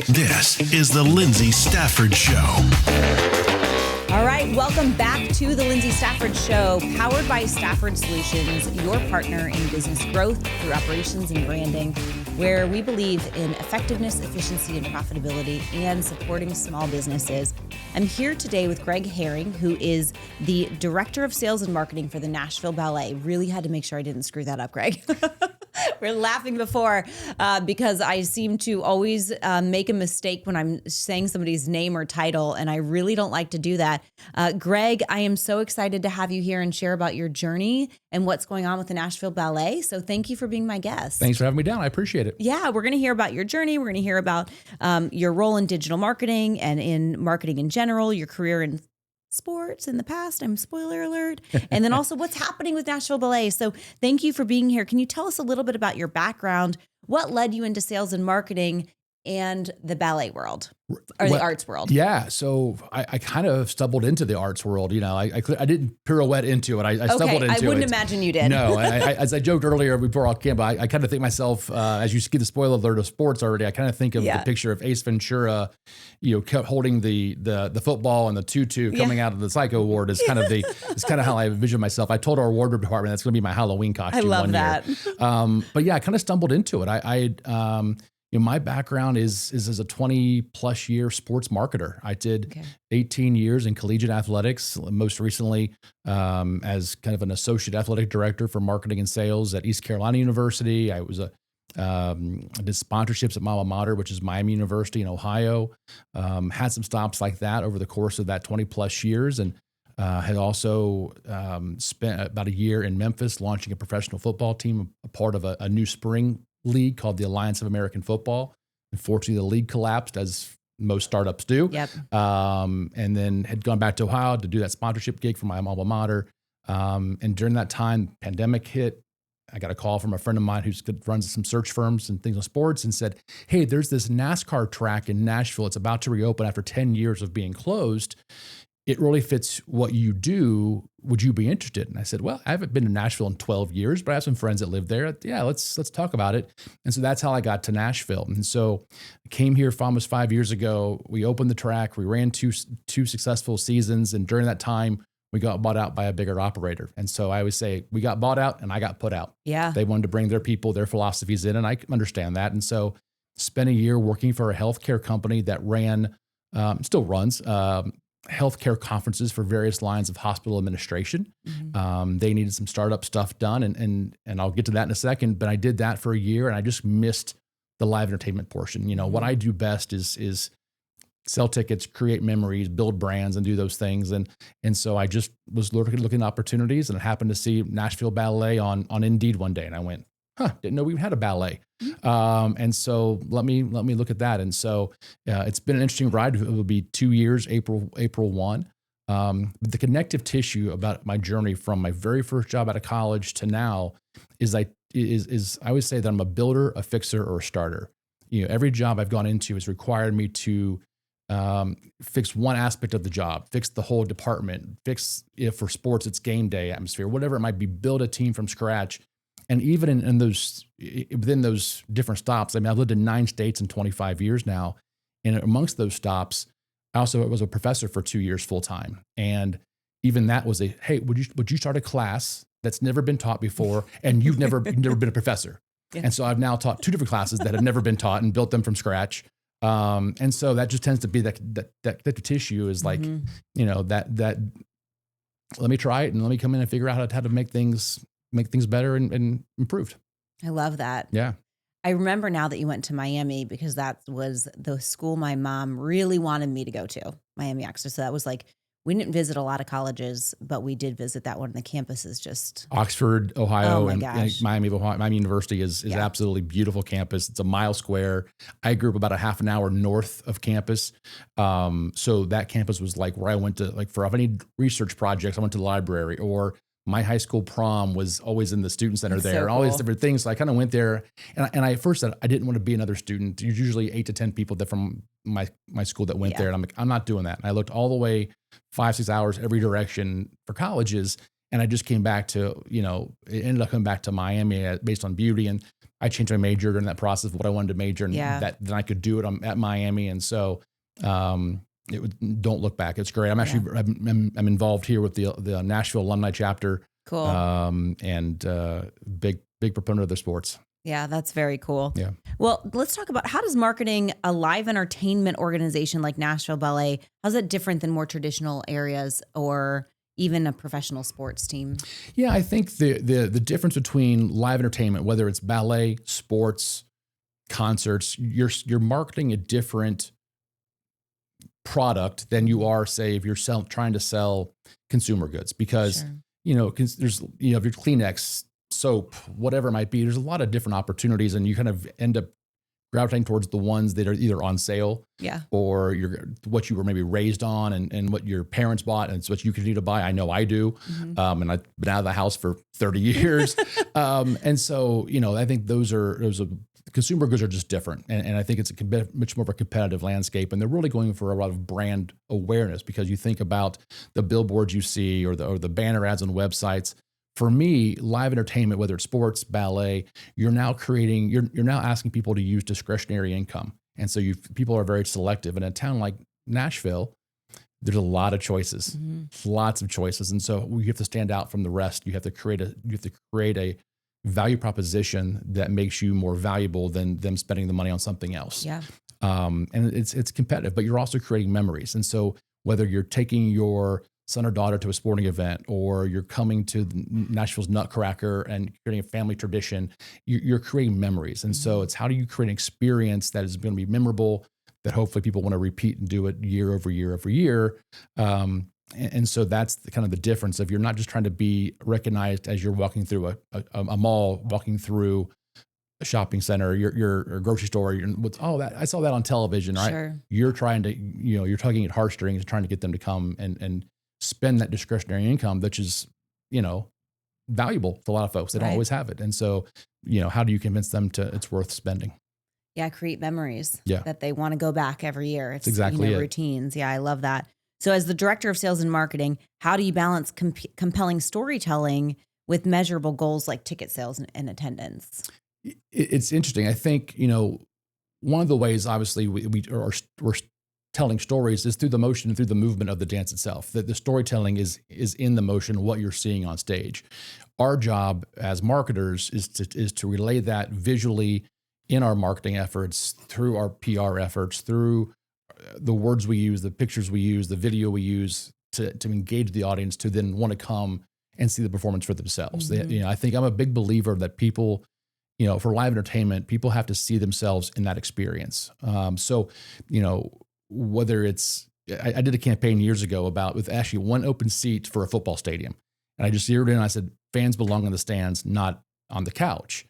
This is the Lyndsay Stafford Show. All right, welcome back to the Lyndsay Stafford Show, powered by Stafford Solutions, your partner in business growth through operations and branding, where we believe in effectiveness, efficiency, and profitability, and supporting small businesses. I'm here today with Greg Herring, who is the Director of Sales and Marketing for the Nashville Ballet. Really had to make sure I didn't screw that up, Greg. We're laughing before because I seem to always make a mistake when I'm saying somebody's name or title, and I really don't like to do that. Greg, I am so excited to have you here and share about your journey and what's going on with the Nashville Ballet. So thank you for being my guest. Thanks for having me down. I appreciate it. Yeah, we're going to hear about your journey. We're going to hear about your role in digital marketing and in marketing in general, your career in sports in the past. I'm spoiler alert. And then also what's happening with Nashville Ballet. So thank you for being here. Can you tell us a little bit about your background? What led you into sales and marketing and the ballet world or the arts world? Yeah. So I kind of stumbled into the arts world. You know, I didn't pirouette into it. I stumbled into it. I wouldn't imagine you did. No, as I joked earlier before I came, I kind of think myself, as you see the spoiler alert of sports already, I kind of think of the picture of Ace Ventura, kept holding the football and the tutu coming out of the psycho ward is kind of it's kind of how I envision myself. I told our wardrobe department that's going to be my Halloween costume. I love that. But yeah, I kind of stumbled into it. My background is as a 20 plus year sports marketer. I did 18 years in collegiate athletics, most recently as kind of an associate athletic director for marketing and sales at East Carolina University. I was I did sponsorships at my alma mater, which is Miami University in Ohio. Had some stops like that over the course of that 20 plus years, and had also spent about a year in Memphis launching a professional football team, a part of a new spring league called the Alliance of American Football. Unfortunately, the league collapsed, as most startups do. Yep. And then had gone back to Ohio to do that sponsorship gig for my alma mater. And during that time, pandemic hit. I got a call from a friend of mine who runs some search firms and things on sports and said, hey, there's this NASCAR track in Nashville. It's about to reopen after 10 years of being closed. It really fits what you do. Would you be interested? And I said, well, I haven't been to Nashville in 12 years, but I have some friends that live there. Yeah, let's talk about it. And so that's how I got to Nashville. And so I came here almost 5 years ago. We opened the track. We ran two successful seasons. And during that time, we got bought out by a bigger operator. And so I always say we got bought out and I got put out. Yeah. They wanted to bring their people, their philosophies in, and I understand that. And so spent a year working for a healthcare company that still runs, healthcare conferences for various lines of hospital administration. Mm-hmm. They needed some startup stuff done, and I'll get to that in a second. But I did that for a year, and I just missed the live entertainment portion. You know, what I do best is sell tickets, create memories, build brands, and do those things. And so I just was looking at opportunities, and I happened to see Nashville Ballet on Indeed one day, and I went, didn't know we even had a ballet. And so let me look at that. And so it's been an interesting ride. It will be 2 years, April 1. The connective tissue about my journey from my very first job out of college to now is I always say that I'm a builder, a fixer, or a starter. You know, every job I've gone into has required me to fix one aspect of the job, fix the whole department, fix, if for sports, it's game day atmosphere, whatever it might be, build a team from scratch. And even within those different stops, I mean, I've lived in 9 states in 25 years now. And amongst those stops, I also was a professor for 2 years full time. And even that was hey, would you start a class that's never been taught before, and you've never been a professor? Yeah. And so I've now taught 2 different classes that have never been taught and built them from scratch. And so that just tends to be that tissue is like, that let me try it and let me come in and figure out how to make things better and improved. I love that. Yeah. I remember now that you went to Miami because that was the school my mom really wanted me to go to, Miami Oxford. So that was like, we didn't visit a lot of colleges, but we did visit that one. The campus is just Oxford, Ohio, and Miami University is absolutely beautiful campus. It's a mile square. I grew up about a half an hour north of campus. So that campus was like where I went to, like for any research projects, I went to the library, or my high school prom was always in the student center there, and all these different things. So I kind of went there, and I at first said I didn't want to be another student. There's usually 8 to 10 people that from my school that went there, and I'm like, I'm not doing that. And I looked all the way 5-6 hours every direction for colleges, and I just came back to, it ended up coming back to Miami based on beauty. And I changed my major during that process of what I wanted to major, and that then I could do it at Miami. And so don't look back. It's great. I'm actually I'm involved here with the Nashville alumni chapter. Cool. And big proponent of their sports. Yeah, that's very cool. Yeah. Well, let's talk about how does marketing a live entertainment organization like Nashville Ballet, how's it different than more traditional areas or even a professional sports team? Yeah, I think the difference between live entertainment, whether it's ballet, sports, concerts, you're marketing a different product than you are, say, if you're trying to sell consumer goods, because there's if you're Kleenex, soap, whatever it might be, there's a lot of different opportunities, and you kind of end up gravitating towards the ones that are either on sale, or what you were maybe raised on, and what your parents bought, and it's what you continue to buy. I know I do, and I've been out of the house for 30 years, and so I think those consumer goods are just different, and I think it's much more of a competitive landscape, and they're really going for a lot of brand awareness, because you think about the billboards you see or the banner ads on websites. For me, live entertainment, whether it's sports, ballet, you're now asking people to use discretionary income. And so people are very selective. In a town like Nashville, there's a lot of choices, lots of choices. And so you have to stand out from the rest. You have to create a value proposition that makes you more valuable than them spending the money on something else. Yeah. And it's competitive, but you're also creating memories. And so whether you're taking your son or daughter to a sporting event, or you're coming to Nashville's Nutcracker and creating a family tradition, you're creating memories. And so it's how do you create an experience that is going to be memorable, that hopefully people want to repeat and do it year over year over year. And so that's kind of the difference of, you're not just trying to be recognized as you're walking through a mall, walking through a shopping center, your grocery store, I saw that on television, right? Sure. You're trying to, you're tugging at heartstrings, trying to get them to come and spend that discretionary income, which is, valuable to a lot of folks. They don't always have it. And so, how do you convince them it's worth spending? Yeah. Create memories that they want to go back every year. It's exactly it. Routines. Yeah. I love that. So as the director of sales and marketing, how do you balance compelling storytelling with measurable goals like ticket sales and attendance? It's interesting. I think, one of the ways, obviously, we're telling stories is through the motion and through the movement of the dance itself. That the storytelling is in the motion, what you're seeing on stage. Our job as marketers is to relay that visually in our marketing efforts, through our PR efforts, through the words we use, the pictures we use, the video we use to engage the audience to then want to come and see the performance for themselves. I think I'm a big believer that people, for live entertainment, people have to see themselves in that experience. Whether it's, I did a campaign years ago with actually one open seat for a football stadium. And I just zeroed in and I said, fans belong in the stands, not on the couch.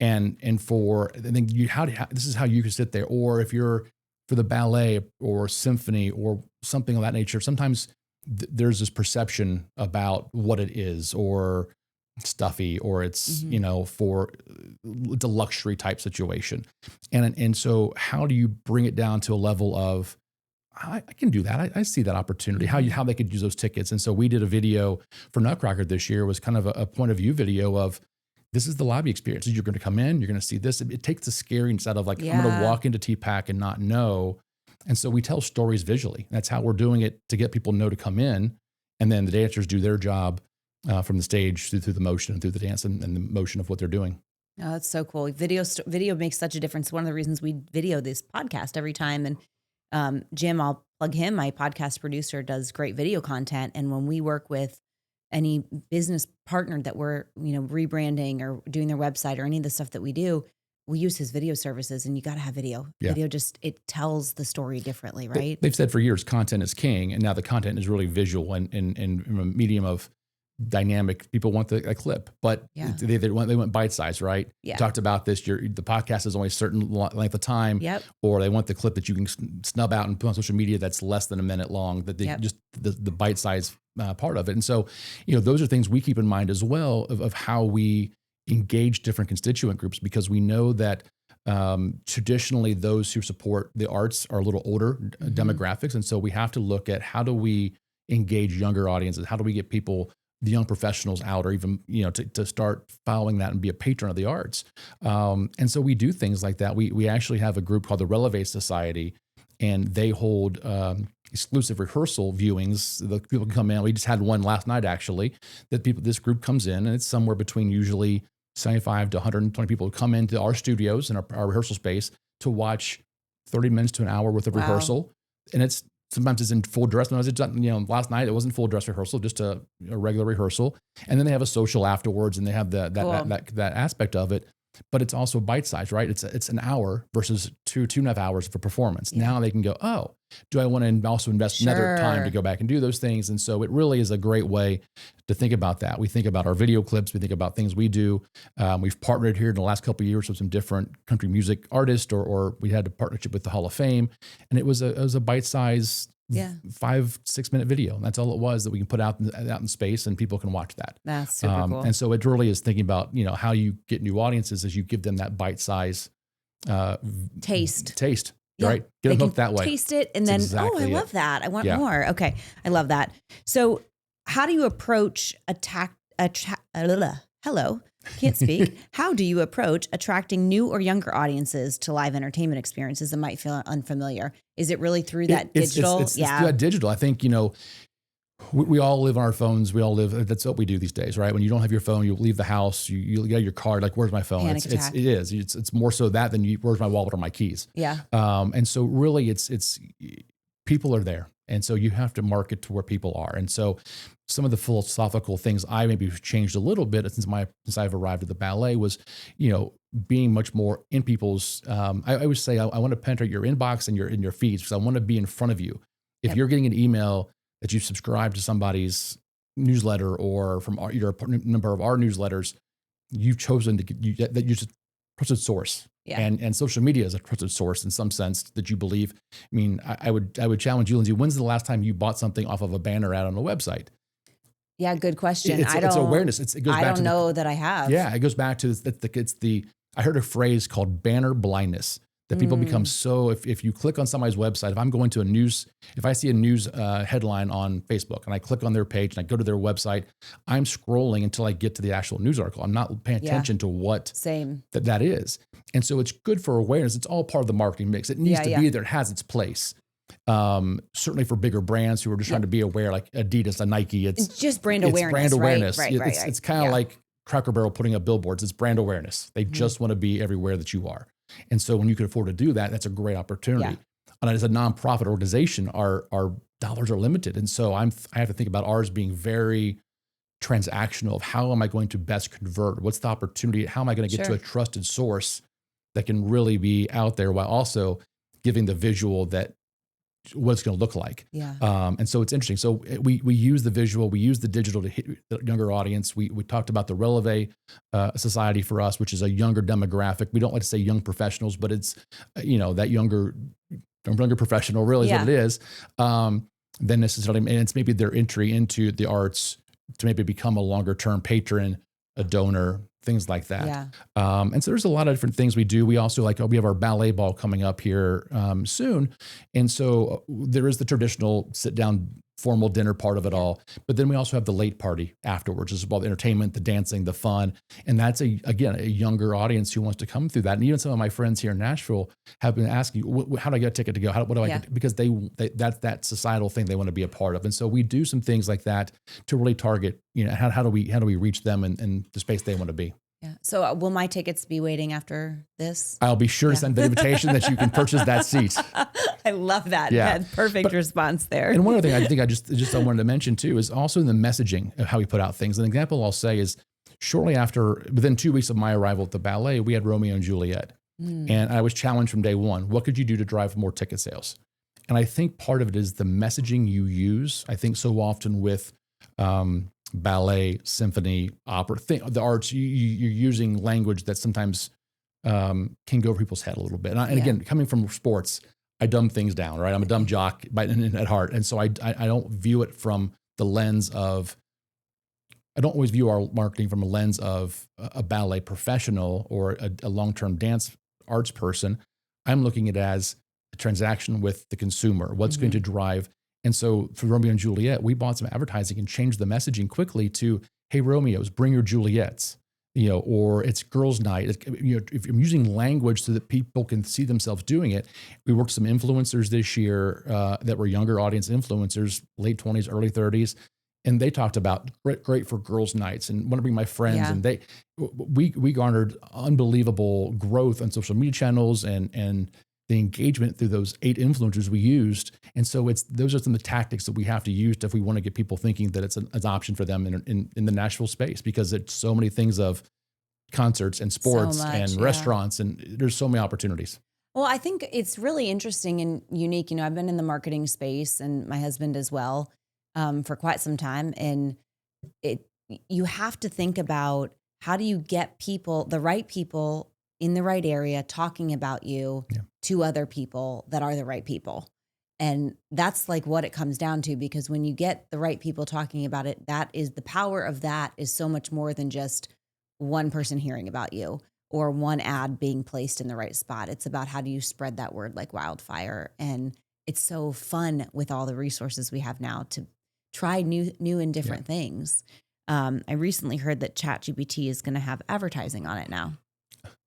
And then this is how you can sit there. Or if you're for the ballet or symphony or something of that nature, sometimes there's this perception about what it is, or stuffy, or it's, it's a luxury type situation. And so how do you bring it down to a level of, I can do that. I see that opportunity, how they could use those tickets. And so we did a video for Nutcracker this year, was kind of a point of view video of, this is the lobby experience. You're going to come in, you're going to see this. It takes the scariness out of I'm going to walk into TPAC and not know. And so we tell stories visually. That's how we're doing it, to get people to know to come in. And then the dancers do their job from the stage through the motion and through the dance and the motion of what they're doing. Oh, that's so cool. Video makes such a difference. One of the reasons we video this podcast every time. And Jim, I'll plug him. My podcast producer does great video content. And when we work with any business partner that we're, rebranding or doing their website or any of the stuff that we do, we use his video services, and you got to have video. Yeah. Video it tells the story differently, right? They've said for years, content is king. And now the content is really visual and in a medium of dynamic. People want a clip, but they want bite size, right? Yeah. We talked about this. The podcast is only a certain length of time, or they want the clip that you can snub out and put on social media that's less than a minute long. That they just the bite size part of it. And so, those are things we keep in mind as well of how we engage different constituent groups, because we know that traditionally those who support the arts are a little older demographics, and so we have to look at how do we engage younger audiences? How do we get people the young professionals out, or even, to start following that and be a patron of the arts. And so we do things like that. We actually have a group called the Releve Society, and they hold exclusive rehearsal viewings. The people can come in. We just had one last night, actually, this group comes in, and it's somewhere between usually 75 to 120 people who come into our studios and our rehearsal space to watch 30 minutes to an hour worth of rehearsal. And sometimes it's in full dress. Sometimes it's done, last night it wasn't full dress rehearsal, just a regular rehearsal. And then they have a social afterwards, and they have that aspect of it. But it's also bite-sized, right? It's an hour versus 2.5 hours for performance. Yeah. Now they can go, oh, do I want to also invest another time to go back and do those things? And so it really is a great way to think about that. We think about our video clips. We think about things we do. We've partnered here in the last couple of years with some different country music artists, or we had a partnership with the Hall of Fame. And it was a bite-sized 5-6 minute video. And that's all it was that we can put out in space, and people can watch that. That's super cool. And so it really is thinking about, how you get new audiences as you give them that bite size taste, right? Get them hooked that way. Taste it. And then, I love that. I want more. Okay. I love that. So how do you approach hello, can't speak. How do you approach attracting new or younger audiences to live entertainment experiences that might feel unfamiliar? Is it really through that digital? It's through that digital. I think, we all live on our phones. We all live. That's what we do these days, right? When you don't have your phone, you leave the house. You get your card. Like, where's my phone? It's more so that than where's my wallet or my keys. Yeah. And so really, it's people are there, and so you have to market to where people are. And so some of the philosophical things I maybe changed a little bit since I've arrived at the ballet was, being much more in people's. I always say I want to penetrate your inbox and your feeds, because I want to be in front of you. If you're getting an email that you subscribe to somebody's newsletter, or from you're a number of our newsletters, you've chosen that you're just a trusted source. Yeah. And social media is a trusted source in some sense that you believe. I mean, I would challenge you, Lyndsay, when's the last time you bought something off of a banner ad on a website? Yeah, good question. It's awareness. It goes back I don't know that I have. Yeah, it goes back to I heard a phrase called banner blindness. That people become so, if you click on somebody's website, if I'm going to if I see a news headline on Facebook and I click on their page and I go to their website, I'm scrolling until I get to the actual news article. I'm not paying attention to what that is. And so it's good for awareness. It's all part of the marketing mix. It needs to be there. It has its place. Certainly for bigger brands who are just trying to be aware, like Adidas and Nike. It's just brand awareness. Right? It's kind of like Cracker Barrel putting up billboards. It's brand awareness. They just want to be everywhere that you are. And so when you can afford to do that, that's a great opportunity. Yeah. And as a nonprofit organization, our dollars are limited. And so I have to think about ours being very transactional of how am I going to best convert? What's the opportunity? How am I going to get to a trusted source that can really be out there while also giving the visual that what it's going to look like. Yeah. And so it's interesting. So we use the visual, we use the digital to hit the younger audience. We talked about the Releve Society for us, which is a younger demographic. We don't like to say young professionals, but it's, that younger professional really is what it is. Then necessarily, and it's maybe their entry into the arts to maybe become a longer term patron, a donor, things like that. Yeah. And so there's a lot of different things we do. We also we have our ballet ball coming up here soon. And so there is the traditional sit down formal dinner part of it all. But then we also have the late party afterwards. It's about the entertainment, the dancing, the fun. And that's a younger audience who wants to come through that. And even some of my friends here in Nashville have been asking, how do I get a ticket to go? What do I get? Because that's that societal thing they want to be a part of. And so we do some things like that to really target, how do we reach them in the space they want to be. Yeah. So will my tickets be waiting after this? I'll be sure to send the invitation that you can purchase that seat. I love that. Yeah. Perfect response there. And one other thing I think I wanted to mention too is also the messaging of how we put out things. An example I'll say is within 2 weeks of my arrival at the ballet, we had Romeo and Juliet. And I was challenged from day one. What could you do to drive more ticket sales? And I think part of it is the messaging you use. I think so often with ballet, symphony, opera, the arts, you're using language that sometimes can go over people's head a little bit. And again, coming from sports, I dumb things down, right? I'm a dumb jock at heart. And so I don't view it from the lens of, I don't always view our marketing from a lens of a ballet professional or a long-term dance arts person. I'm looking at it as a transaction with the consumer. What's going to drive And so for Romeo and Juliet, we bought some advertising and changed the messaging quickly to, hey, Romeos, bring your Juliets, or it's girls' night. If I'm using language so that people can see themselves doing it. We worked with some influencers this year that were younger audience influencers, late 20s, early 30s. And they talked about great for girls' nights and want to bring my friends. Yeah. And we garnered unbelievable growth on social media channels and the engagement through those 8 influencers we used. And so those are some of the tactics that we have to use if we want to get people thinking that it's an option for them in the Nashville space, because it's so many things of concerts and sports and restaurants, and there's so many opportunities. Well, I think it's really interesting and unique. I've been in the marketing space, and my husband as well, for quite some time. And you have to think about, how do you get the right people in the right area talking about you to other people that are the right people. And that's like what it comes down to, because when you get the right people talking about it, that is the power of that is so much more than just one person hearing about you or one ad being placed in the right spot. It's about, how do you spread that word like wildfire? And it's so fun with all the resources we have now to try new and different things. I recently heard that ChatGPT is going to have advertising on it now.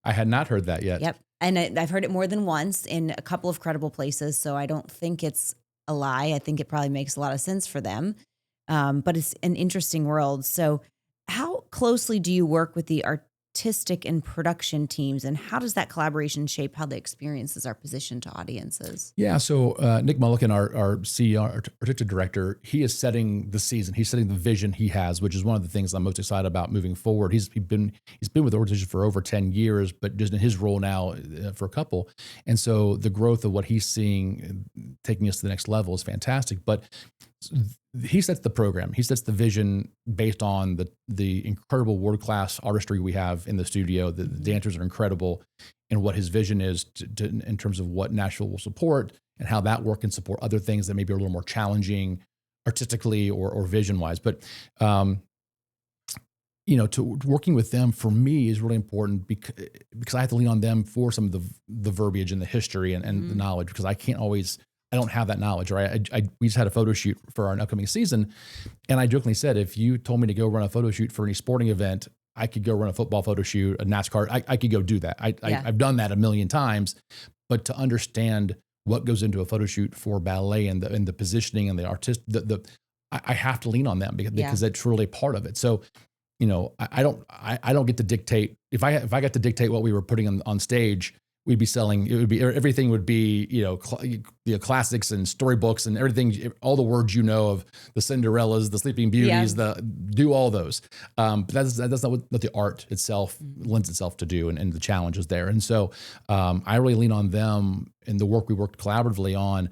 I had not heard that yet. Yep. And I've heard it more than once in a couple of credible places. So I don't think it's a lie. I think it probably makes a lot of sense for them. But it's an interesting world. So how closely do you work with the artistic and production teams, and how does that collaboration shape how the experiences are positioned to audiences? Yeah. So Nick Mulliken, our CEO, our artistic director, he is setting the season. He's setting the vision he has, which is one of the things I'm most excited about moving forward. He's been with the organization for over 10 years, but just in his role now for a couple. And so the growth of what he's seeing, taking us to the next level, is fantastic. But he sets the program. He sets the vision based on the incredible world-class artistry we have in the studio. The dancers are incredible, and what his vision is in terms of what Nashville will support and how that work can support other things that may be a little more challenging artistically or vision-wise. But to working with them for me is really important because I have to lean on them for some of the verbiage and the history and the knowledge, because I don't have that knowledge, right? We just had a photo shoot for our upcoming season. And I jokingly said, if you told me to go run a photo shoot for any sporting event, I could go run a football photo shoot, a NASCAR. I could go do that. I've done that a million times, but to understand what goes into a photo shoot for ballet and the positioning and the artist, I have to lean on them because that's really part of it. So, I don't get to dictate. If I got to dictate what we were putting on stage, we'd be selling, everything would be, classics and storybooks and everything, all the words of the Cinderellas, the Sleeping Beauties, do all those. But that's not what the art itself lends itself to do, and the challenges there. And so I really lean on them, and the work we worked collaboratively on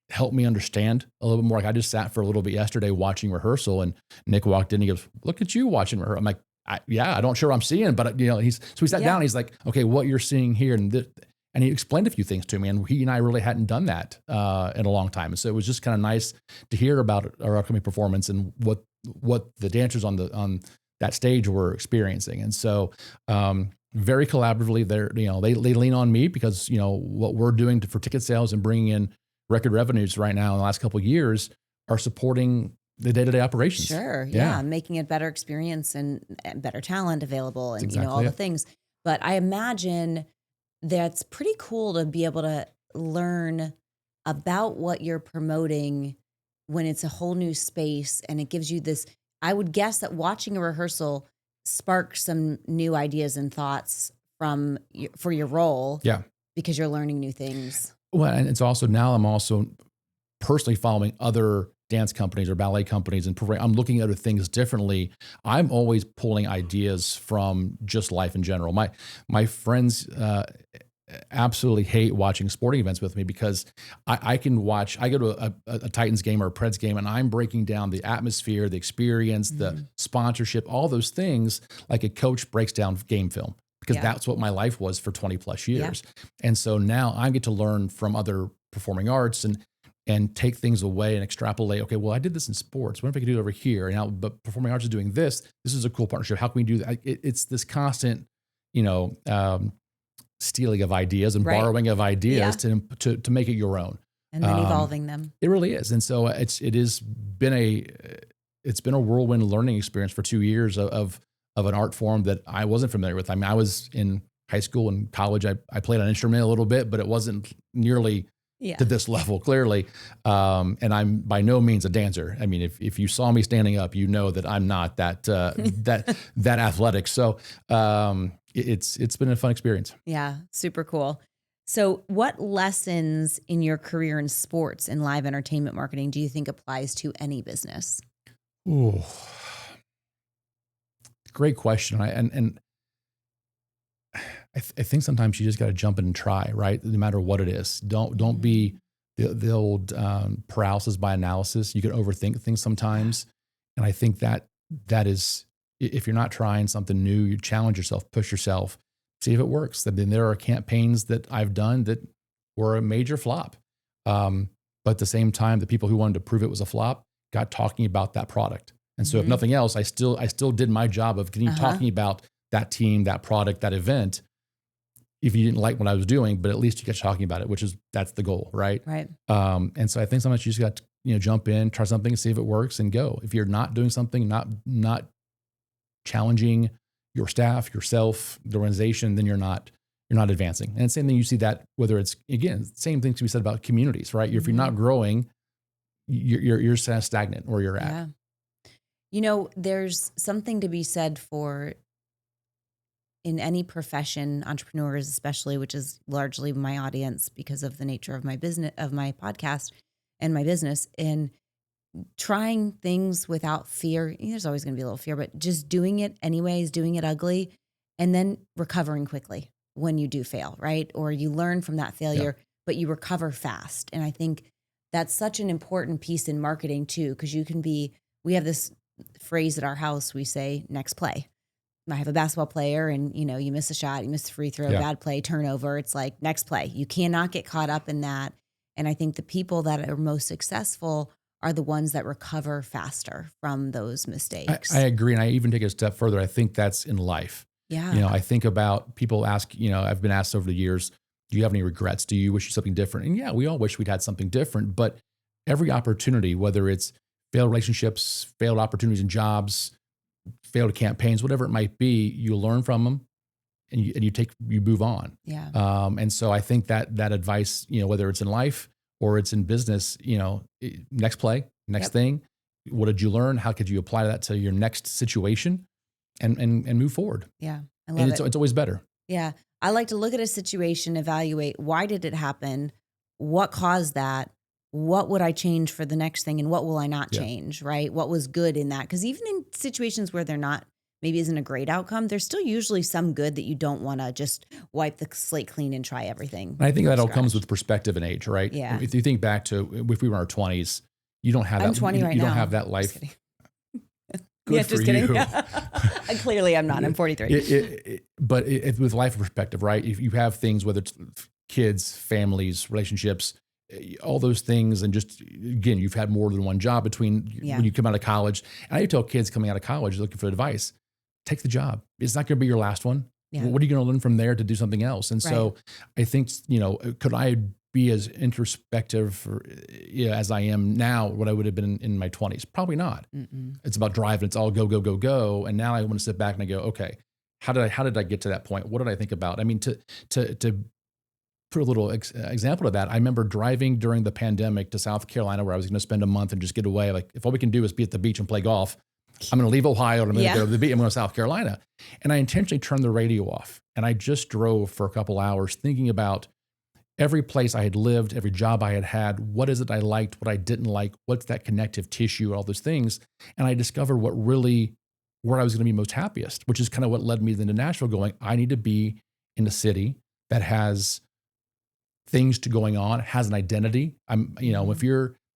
helped me understand a little bit more. Like I just sat for a little bit yesterday watching rehearsal, and Nick walked in, he goes, "Look at you watching rehearsal." I'm like, I don't sure what I'm seeing, but we sat down. He's like, "Okay, what you're seeing here," and he explained a few things to me, and he and I really hadn't done that in a long time. And so it was just kind of nice to hear about our upcoming performance and what the dancers on that stage were experiencing. And so very collaboratively, they lean on me because what we're doing for ticket sales and bringing in record revenues right now in the last couple of years are supporting the day-to-day operations. Sure. Yeah. Making a better experience and better talent available and, all the things. But I imagine that's pretty cool to be able to learn about what you're promoting when it's a whole new space, and it gives you this, I would guess that watching a rehearsal sparks some new ideas and thoughts for your role. Yeah. Because you're learning new things. Well, and it's also, now I'm also personally following other dance companies or ballet companies, and I'm looking at other things differently. I'm always pulling ideas from just life in general. My friends absolutely hate watching sporting events with me because I can watch. I go to a Titans game or a Preds game, and I'm breaking down the atmosphere, the experience, the sponsorship, all those things like a coach breaks down game film. Because that's what my life was for 20 plus years. Yeah. And so now I get to learn from other performing arts and take things away and extrapolate. Okay, well, I did this in sports. What if I could do it over here? But performing arts is doing this. This is a cool partnership. How can we do that? It's this constant, stealing of ideas and borrowing of ideas to make it your own. And then evolving them. It really is. And so it's been a whirlwind learning experience for 2 years of an art form that I wasn't familiar with. I mean, I was in high school and college. I played an instrument a little bit, but it wasn't nearly to this level, clearly. And I'm by no means a dancer. I mean, if you saw me standing up, you know that I'm not that that athletic. So it's been a fun experience. Yeah, super cool. So what lessons in your career in sports and live entertainment marketing do you think applies to any business? Ooh, great question. I think sometimes you just got to jump in and try, right? No matter what it is. Don't be the old paralysis by analysis. You can overthink things sometimes. And I think that is, if you're not trying something new, you challenge yourself, push yourself, see if it works. I mean, there are campaigns that I've done that were a major flop. But at the same time, the people who wanted to prove it was a flop got talking about that product. And so if nothing else, I still did my job of getting talking about that team, that product, that event. If you didn't like what I was doing, but at least you get talking about it, that's the goal, right? Right. And so I think sometimes you just got to, jump in, try something, see if it works, and go. If you're not doing something, not challenging your staff, yourself, the organization, then you're not advancing. And same thing, you see that whether it's, again, same thing to be said about communities, right? If you're not growing, you're stagnant where you're at. Yeah. There's something to be said for, in any profession, entrepreneurs especially, which is largely my audience because of the nature of my business, of my podcast and my business, and trying things without fear. There's always going to be a little fear, but just doing it anyways, doing it ugly, and then recovering quickly when you do fail, right? Or you learn from that failure, but you recover fast. And I think that's such an important piece in marketing too, because we have this phrase at our house, we say, next play. I have a basketball player and, you miss a shot, you miss a free throw, bad play, turnover. It's like next play. You cannot get caught up in that. And I think the people that are most successful are the ones that recover faster from those mistakes. I agree. And I even take it a step further. I think that's in life. Yeah. I think about people ask, I've been asked over the years, do you have any regrets? Do you wish something different? And yeah, we all wish we'd had something different, but every opportunity, whether it's failed relationships, failed opportunities in jobs, failed campaigns, whatever it might be, you learn from them and you move on. Yeah. And so I think that advice, whether it's in life or it's in business, next play, next thing, what did you learn? How could you apply that to your next situation and move forward? Yeah. I love it. It's always better. Yeah. I like to look at a situation, evaluate why did it happen? What caused that? What would I change for the next thing? And what will I not change, right? What was good in that? Because even in situations where maybe isn't a great outcome, there's still usually some good that you don't want to just wipe the slate clean and try everything. And I think that all comes with perspective and age, right? Yeah. If you think back to if we were in our 20s, you don't have that. I'm 20 right now. You don't have that life. Good for you. Clearly I'm not. I'm 43. But with life perspective, right? If you have things, whether it's kids, families, relationships, all those things. And just, again, you've had more than one job between when you come out of college. And I tell kids coming out of college looking for advice, take the job. It's not going to be your last one. Yeah. What are you going to learn from there to do something else? And so I think, could I be as introspective as I am now, what I would have been in my 20s? Probably not. Mm-mm. It's about driving. It's all go, go, go, go. And now I want to sit back and I go, okay, how did I get to that point? What did I think about? I mean, to put a little example of that, I remember driving during the pandemic to South Carolina where I was going to spend a month and just get away. Like, if all we can do is be at the beach and play golf, I'm going to leave Ohio and I'm going to go to the beach. I'm going to South Carolina. And I intentionally turned the radio off. And I just drove for a couple hours thinking about every place I had lived, every job I had. What is it I liked, what I didn't like, what's that connective tissue, all those things. And I discovered where I was going to be most happiest, which is kind of what led me into Nashville going, I need to be in a city that has things going on, has an identity. I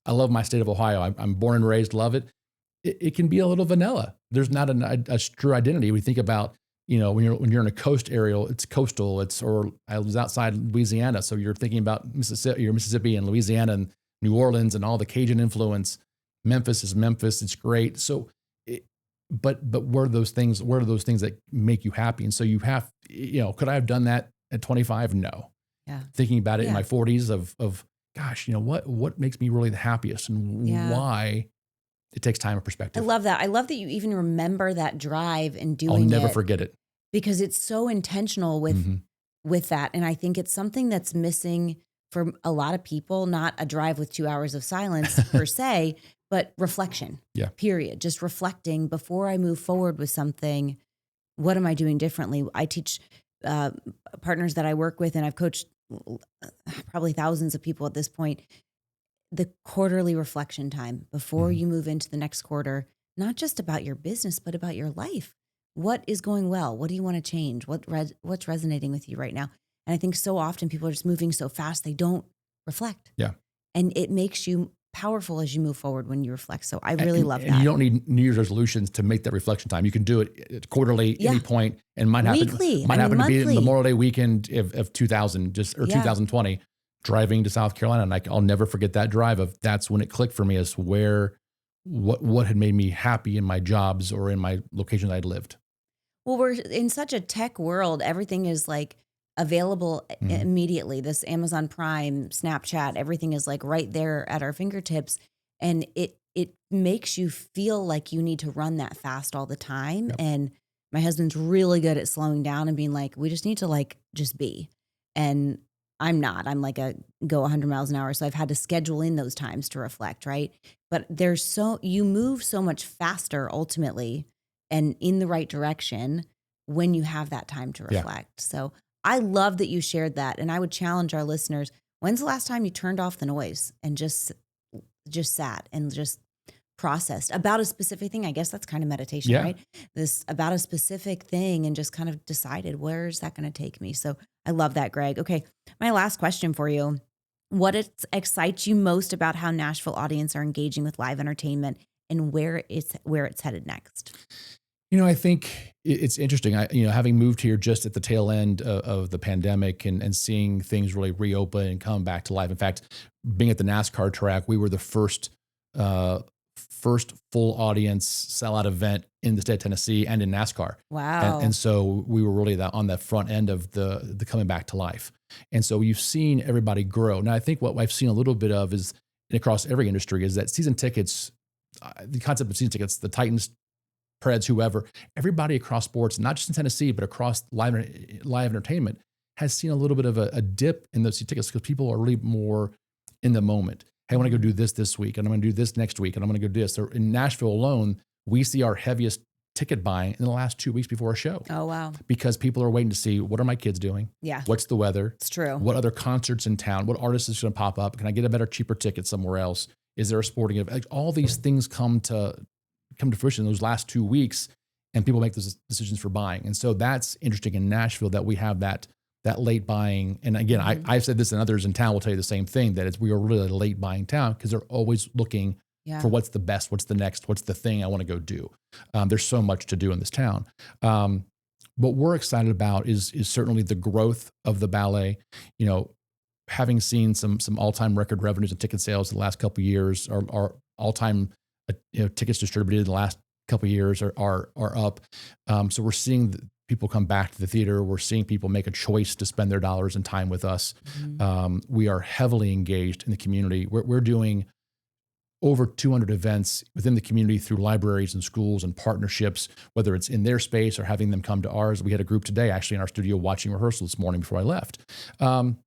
love my state of Ohio. I'm born and raised, love it. It can be a little vanilla. There's not a true identity. We think about, when you're in a coast area, it's coastal. Or I was outside Louisiana, so you're thinking about Mississippi and Louisiana and New Orleans and all the Cajun influence. Memphis is Memphis. It's great. So, but what are those things? What are those things that make you happy? And so you have, could I have done that at 25? No. Yeah. Thinking about it in my 40s of gosh, what makes me really the happiest and why it takes time and perspective. I love that. I love that you even remember that drive and doing it. I'll never forget it. Because it's so intentional with that. And I think it's something that's missing for a lot of people, not a drive with 2 hours of silence per se, but reflection, period. Just reflecting before I move forward with something. What am I doing differently? I teach partners that I work with, and I've coached probably thousands of people at this point, the quarterly reflection time before you move into the next quarter, not just about your business, but about your life. What is going well? What do you want to change? What's resonating with you right now? And I think so often people are just moving so fast, they don't reflect. Yeah. And it makes you powerful as you move forward when you reflect. So I really love that. And you don't need New Year's resolutions to make that reflection time. You can do it quarterly, any point, and might happen to be Memorial Day weekend of 2020, driving to South Carolina. And I'll never forget that drive that's when it clicked for me as what had made me happy in my jobs or in my locations I'd lived. Well, we're in such a tech world. Everything is like available immediately. This Amazon Prime, Snapchat, everything is like right there at our fingertips. And it makes you feel like you need to run that fast all the time. Yep. And my husband's really good at slowing down and being like, we just need to like just be. And I'm not. I'm like go 100 miles an hour. So I've had to schedule in those times to reflect, right? But you move so much faster ultimately and in the right direction when you have that time to reflect. Yeah. So I love that you shared that. And I would challenge our listeners, when's the last time you turned off the noise and just sat and just processed about a specific thing? I guess that's kind of meditation, right? About a specific thing and just kind of decided, where's that going to take me? So I love that, Greg. Okay. My last question for you. What excites you most about how Nashville audience are engaging with live entertainment and where it's headed next? I think it's interesting. Having moved here just at the tail end of the pandemic and seeing things really reopen and come back to life. In fact, being at the NASCAR track, we were the first full audience sellout event in the state of Tennessee and in NASCAR. Wow. And so we were really on that front end of the coming back to life. And so you've seen everybody grow. Now, I think what I've seen a little bit of is across every industry is that season tickets, the concept of season tickets, the Titans, Preds, whoever, everybody across sports, not just in Tennessee, but across live entertainment has seen a little bit of a dip in those tickets because people are really more in the moment. Hey, I want to go do this week, and I'm going to do this next week, and I'm going to go do this. So in Nashville alone, we see our heaviest ticket buying in the last 2 weeks before a show. Oh, wow. Because people are waiting to see, what are my kids doing? Yeah. What's the weather? It's true. What other concerts in town? What artist is going to pop up? Can I get a better, cheaper ticket somewhere else? Is there a sporting event? Like, all these things come to fruition in those last 2 weeks, and people make those decisions for buying. And so that's interesting in Nashville that we have that late buying. And again, I've said this, and others in town will tell you the same thing, that we are really a late buying town because they're always looking for what's the best, what's the next, what's the thing I want to go do. There's so much to do in this town. What we're excited about is certainly the growth of the ballet. Having seen some all-time record revenues and ticket sales in the last couple of years, our all-time tickets distributed in the last couple of years are up. So we're seeing people come back to the theater. We're seeing people make a choice to spend their dollars and time with us. We are heavily engaged in the community. We're doing over 200 events within the community through libraries and schools and partnerships, whether it's in their space or having them come to ours. We had a group today actually in our studio watching rehearsal this morning before I left. And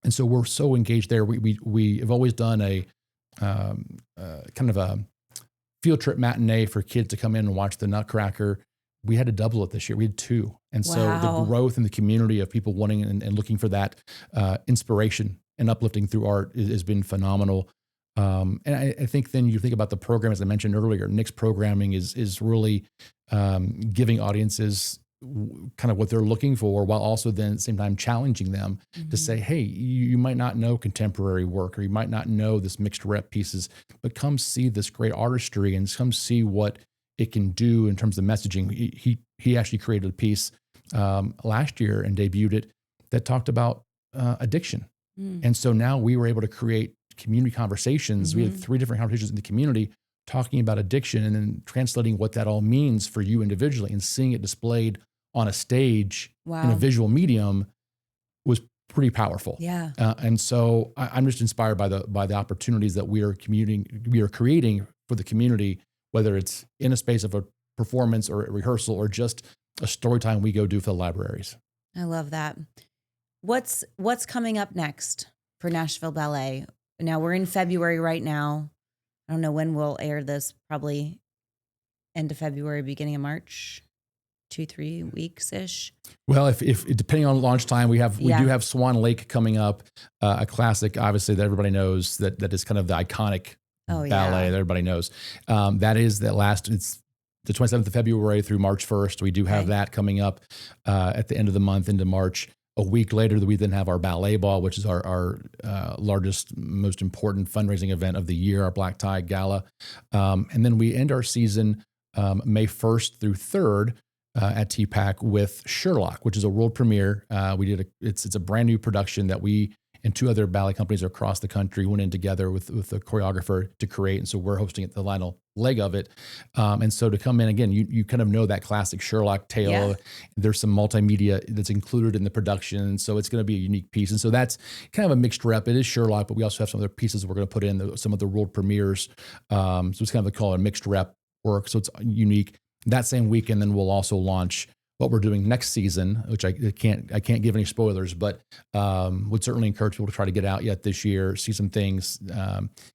so we're so engaged there. We have always done a kind of a field trip matinee for kids to come in and watch the Nutcracker. We had to double it this year. We had 2. And so the growth in the community of people wanting and looking for that inspiration and uplifting through art has been phenomenal. And I think then you think about the program, as I mentioned earlier, Nick's programming is really giving audiences kind of what they're looking for, while also then at the same time challenging them to say, hey, you might not know contemporary work, or you might not know this mixed rep pieces, but come see this great artistry and come see what it can do in terms of messaging. He actually created a piece last year and debuted it that talked about addiction. And so now we were able to create community conversations. We had 3 different conversations in the community talking about addiction and then translating what that all means for you individually, and seeing it displayed on a stage in a visual medium was pretty powerful. Yeah. And so I'm just inspired by the opportunities that we are creating for the community, whether it's in a space of a performance or a rehearsal or just a story time we go do for the libraries. I love that. What's coming up next for Nashville Ballet? Now we're in February right now. I don't know when we'll air this, probably end of February, beginning of March, 2-3 weeks-ish. Well, if depending on launch time, we do have Swan Lake coming up, a classic, obviously, that everybody knows that is kind of the iconic ballet that everybody knows. It's the 27th of February through March 1st. We do have that coming up at the end of the month into March. A week later, we then have our ballet ball, which is our largest, most important fundraising event of the year, our Black Tie Gala. And then we end our season May 1st through 3rd at TPAC with Sherlock, which is a world premiere. It's a brand new production that we and 2 other ballet companies across the country went in together with a choreographer to create. And so we're hosting it, the final leg of it. And so to come in, again, you kind of know that classic Sherlock tale. Yeah. There's some multimedia that's included in the production. So it's going to be a unique piece. And so that's kind of a mixed rep. It is Sherlock, but we also have some other pieces we're going to put in, some of the world premieres. So it's kind of a mixed rep work. So it's unique. That same weekend, then we'll also launch what we're doing next season, which I can't give any spoilers, but would certainly encourage people to try to get out yet this year, see some things,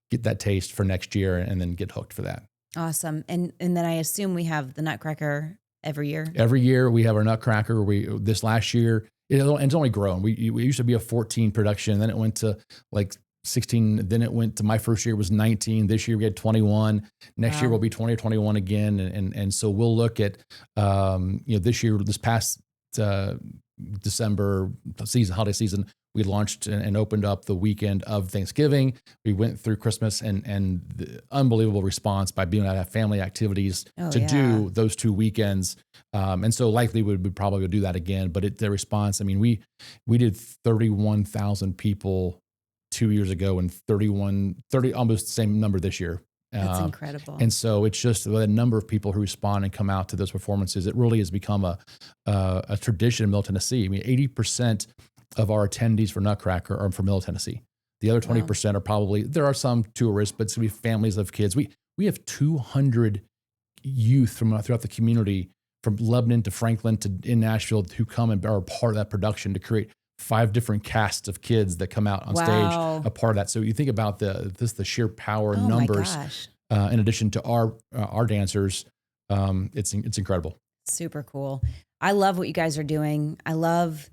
get that taste for next year, and then get hooked for that. Awesome. And then I assume we have the Nutcracker every year. Every year we have our Nutcracker. This last year it's only grown. We used to be a 14 production, then it went to like 16. Then it went to, my first year was 19. This year we had 21. Next year will be 20 or 21 again. And so we'll look at, this past December holiday season, we launched and opened up the weekend of Thanksgiving. We went through Christmas and the unbelievable response by being able to have family activities do those 2 weekends. And so likely we would probably do that again, but the response, I mean, we did 31,000 people 2 years ago and 30, almost the same number this year. That's incredible. And so it's just the number of people who respond and come out to those performances. It really has become a tradition in Middle Tennessee. I mean, 80% of our attendees for Nutcracker are from Middle Tennessee. The other 20% are probably, there are some tourists, but it's going to be families of kids. We have 200 youth from throughout the community, from Lebanon to Franklin to in Nashville, who come and are part of that production to create 5 different casts of kids that come out on stage, a part of that. So you think about the sheer power and numbers, in addition to our dancers, it's incredible. Super cool. I love what you guys are doing. I love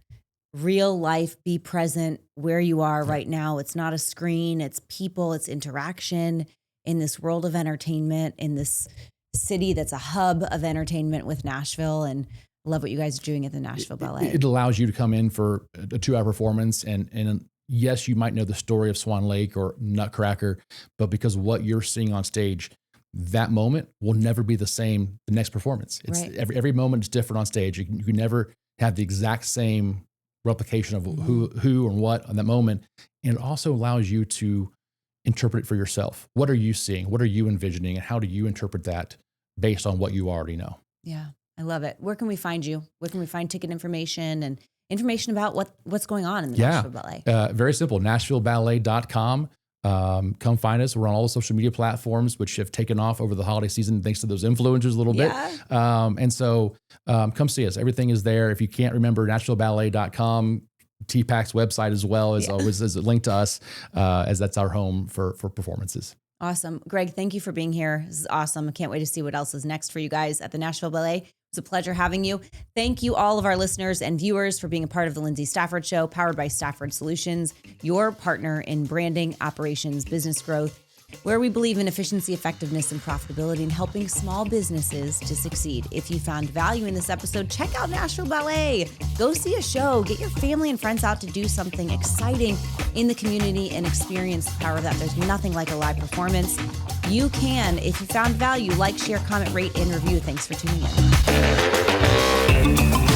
real life, be present where you are right now. It's not a screen, it's people, it's interaction in this world of entertainment, in this city that's a hub of entertainment with Nashville. And I love what you guys are doing at the Nashville Ballet. It allows you to come in for a 2-hour performance and yes, you might know the story of Swan Lake or Nutcracker, but because what you're seeing on stage, that moment will never be the same the next performance. It's every moment is different on stage. You can never have the exact same replication of who and what on that moment. And it also allows you to interpret it for yourself. What are you seeing? What are you envisioning? And how do you interpret that based on what you already know? Yeah. I love it. Where can we find you? Where can we find ticket information and information about what's going on in the Nashville Ballet? Very simple, NashvilleBallet.com. Come find us. We're on all the social media platforms, which have taken off over the holiday season thanks to those influencers a little bit. And so come see us. Everything is there. If you can't remember, NashvilleBallet.com, TPAC's website as well is always a link to us, as that's our home for performances. Awesome. Greg, thank you for being here. This is awesome. I can't wait to see what else is next for you guys at the Nashville Ballet. It's a pleasure having you. Thank you all of our listeners and viewers for being a part of the Lyndsay Stafford Show, powered by Stafford Solutions, your partner in branding, operations, business growth, where we believe in efficiency, effectiveness, and profitability and helping small businesses to succeed. If you found value in this episode, check out Nashville Ballet. Go see a show. Get your family and friends out to do something exciting in the community and experience the power of that. There's nothing like a live performance. You can, if you found value, like, share, comment, rate, and review. Thanks for tuning in.